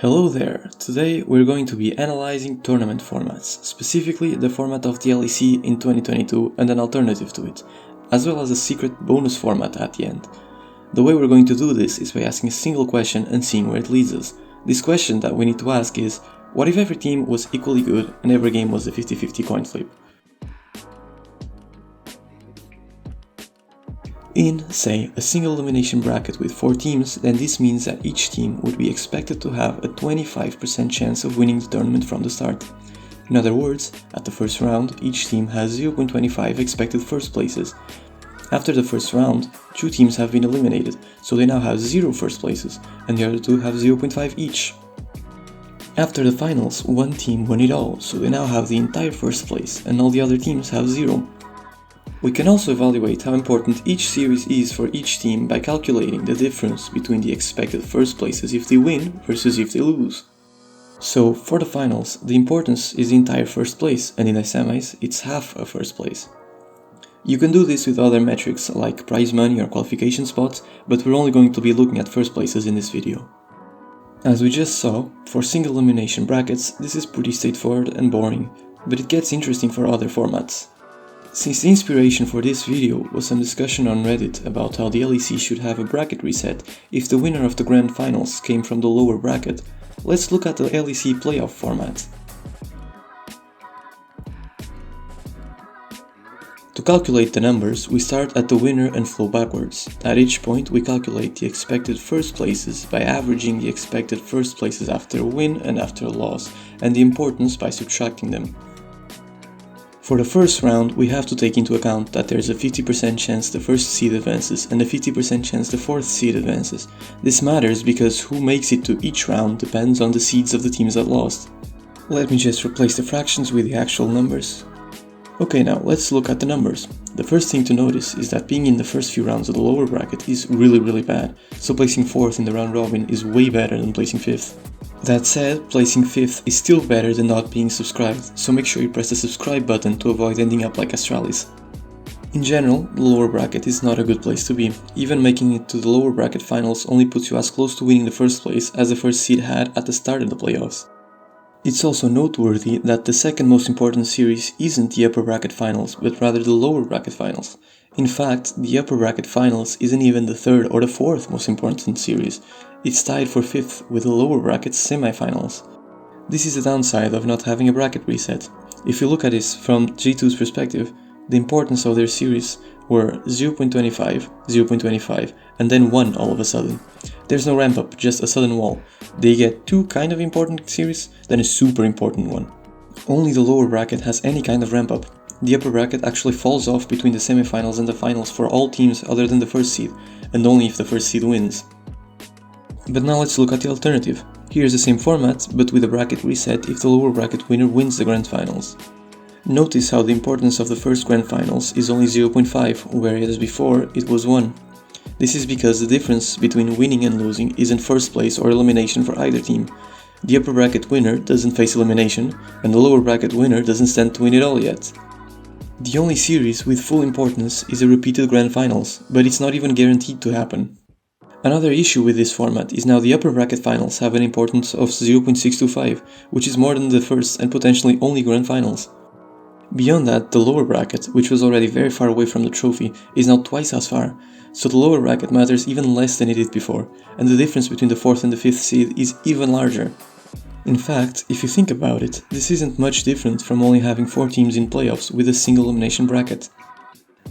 Hello there! Today we're going to be analyzing tournament formats, specifically the format of the LEC in 2022 and an alternative to it, as well as a secret bonus format at the end. The way we're going to do this is by asking a single question and seeing where it leads us. This question that we need to ask is, what if every team was equally good and every game was a 50-50 coin flip? In, say, a single elimination bracket with 4 teams, then this means that each team would be expected to have a 25% chance of winning the tournament from the start. In other words, at the first round, each team has 0.25 expected first places. After the first round, 2 teams have been eliminated, so they now have 0 first places, and the other 2 have 0.5 each. After the finals, 1 team won it all, so they now have the entire first place, and all the other teams have 0. We can also evaluate how important each series is for each team by calculating the difference between the expected first places if they win versus if they lose. So, for the finals, the importance is the entire first place, and in the semis, it's half a first place. You can do this with other metrics like prize money or qualification spots, but we're only going to be looking at first places in this video. As we just saw, for single elimination brackets, this is pretty straightforward and boring, but it gets interesting for other formats. Since the inspiration for this video was some discussion on Reddit about how the LEC should have a bracket reset if the winner of the grand finals came from the lower bracket, let's look at the LEC playoff format. To calculate the numbers, we start at the winner and flow backwards. At each point, we calculate the expected first places by averaging the expected first places after a win and after a loss, and the importance by subtracting them. For the first round, we have to take into account that there is a 50% chance the first seed advances and a 50% chance the fourth seed advances. This matters because who makes it to each round depends on the seeds of the teams that lost. Let me just replace the fractions with the actual numbers. Okay, now let's look at the numbers. The first thing to notice is that being in the first few rounds of the lower bracket is really bad, so placing 4th in the round robin is way better than placing 5th. That said, placing 5th is still better than not being subscribed, so make sure you press the subscribe button to avoid ending up like Astralis. In general, the lower bracket is not a good place to be. Even making it to the lower bracket finals only puts you as close to winning the first place as the first seed had at the start of the playoffs. It's also noteworthy that the second most important series isn't the upper bracket finals, but rather the lower bracket finals. In fact, the upper bracket finals isn't even the third or the fourth most important series. It's tied for 5th with the lower bracket semifinals. This is the downside of not having a bracket reset. If you look at this from G2's perspective, the importance of their series were 0.25, 0.25, and then 1 all of a sudden. There's no ramp up, just a sudden wall. They get 2 kind of important series, then a super important one. Only the lower bracket has any kind of ramp up. The upper bracket actually falls off between the semifinals and the finals for all teams other than the first seed, and only if the first seed wins. But now let's look at the alternative. Here's the same format, but with a bracket reset if the lower bracket winner wins the grand finals. Notice how the importance of the first grand finals is only 0.5, whereas before it was 1. This is because the difference between winning and losing isn't first place or elimination for either team. The upper bracket winner doesn't face elimination, and the lower bracket winner doesn't stand to win it all yet. The only series with full importance is a repeated grand finals, but it's not even guaranteed to happen. Another issue with this format is now the upper bracket finals have an importance of 0.625, which is more than the first and potentially only grand finals. Beyond that, the lower bracket, which was already very far away from the trophy, is now twice as far, so the lower bracket matters even less than it did before, and the difference between the 4th and the 5th seed is even larger. In fact, if you think about it, this isn't much different from only having 4 teams in playoffs with a single elimination bracket.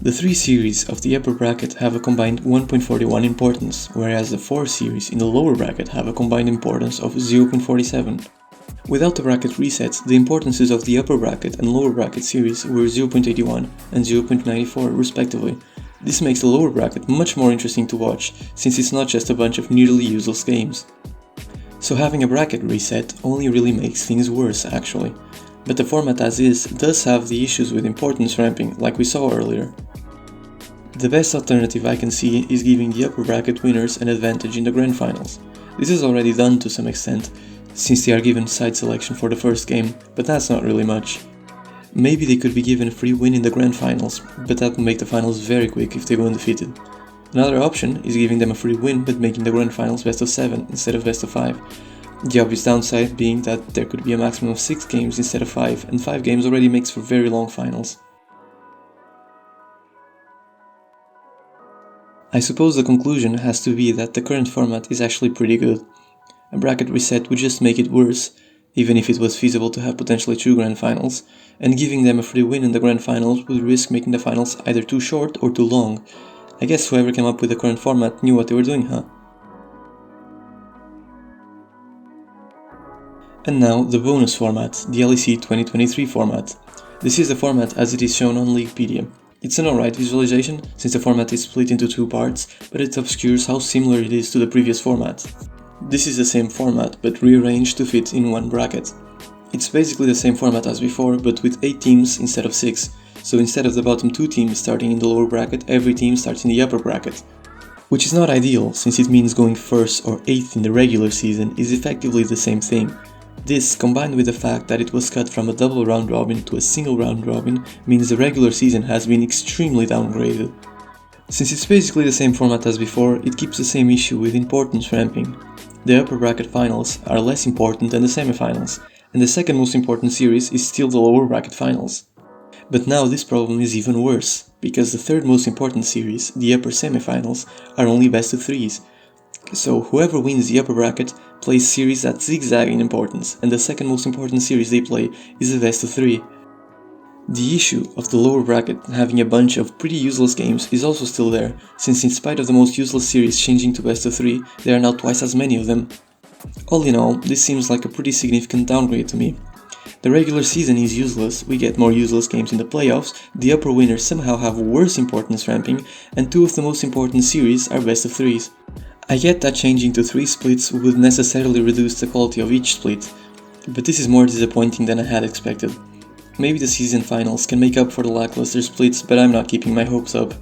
The 3 series of the upper bracket have a combined 1.41 importance, whereas the 4 series in the lower bracket have a combined importance of 0.47. Without the bracket resets, the importances of the upper bracket and lower bracket series were 0.81 and 0.94 respectively. This makes the lower bracket much more interesting to watch, since it's not just a bunch of nearly useless games. So having a bracket reset only really makes things worse actually. But the format as is does have the issues with importance ramping, like we saw earlier. The best alternative I can see is giving the upper bracket winners an advantage in the grand finals. This is already done to some extent, since they are given side selection for the first game, but that's not really much. Maybe they could be given a free win in the grand finals, but that would make the finals very quick if they go undefeated. Another option is giving them a free win but making the grand finals best of 7 instead of best of 5. The obvious downside being that there could be a maximum of 6 games instead of 5, and 5 games already makes for very long finals. I suppose the conclusion has to be that the current format is actually pretty good. A bracket reset would just make it worse, even if it was feasible to have potentially 2 grand finals, and giving them a free win in the grand finals would risk making the finals either too short or too long. I guess whoever came up with the current format knew what they were doing, huh? And now the bonus format, the LEC 2023 format. This is the format as it is shown on Leaguepedia. It's an alright visualization, since the format is split into 2 parts, but it obscures how similar it is to the previous format. This is the same format, but rearranged to fit in one bracket. It's basically the same format as before, but with 8 teams instead of 6, so instead of the bottom 2 teams starting in the lower bracket, every team starts in the upper bracket. Which is not ideal, since it means going 1st or 8th in the regular season is effectively the same thing. This, combined with the fact that it was cut from a double round robin to a single round robin, means the regular season has been extremely downgraded. Since it's basically the same format as before, it keeps the same issue with importance ramping. The upper bracket finals are less important than the semifinals, and the second most important series is still the lower bracket finals. But now this problem is even worse, because the third most important series, the upper semifinals, are only best of 3s. So whoever wins the upper bracket plays series that zigzag in importance, and the second most important series they play is a best of 3. The issue of the lower bracket having a bunch of pretty useless games is also still there, since in spite of the most useless series changing to best of 3, there are now twice as many of them. All in all, this seems like a pretty significant downgrade to me. The regular season is useless, we get more useless games in the playoffs, the upper winners somehow have worse importance ramping, and 2 of the most important series are best of 3s. I get that changing to 3 splits would necessarily reduce the quality of each split, but this is more disappointing than I had expected. Maybe the season finals can make up for the lackluster splits, but I'm not keeping my hopes up.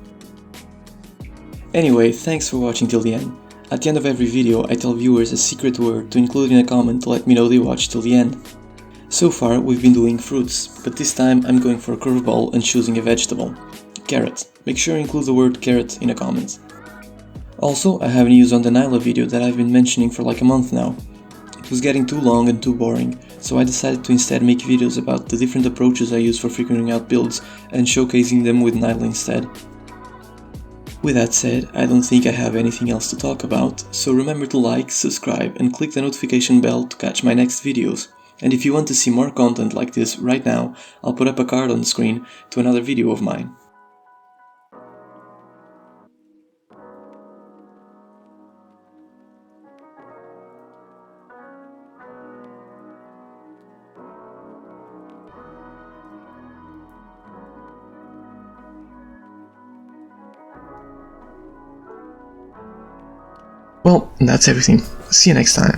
Anyway, thanks for watching till the end. At the end of every video I tell viewers a secret word to include in a comment to let me know they watched till the end. So far we've been doing fruits, but this time I'm going for a curveball and choosing a vegetable. Carrot. Make sure you include the word carrot in a comment. Also, I have news on the Nyla video that I've been mentioning for like a month now. It was getting too long and too boring, so I decided to instead make videos about the different approaches I use for figuring out builds and showcasing them with Nyla instead. With that said, I don't think I have anything else to talk about, so remember to like, subscribe and click the notification bell to catch my next videos. And if you want to see more content like this right now, I'll put up a card on the screen to another video of mine. Well, that's everything. See you next time.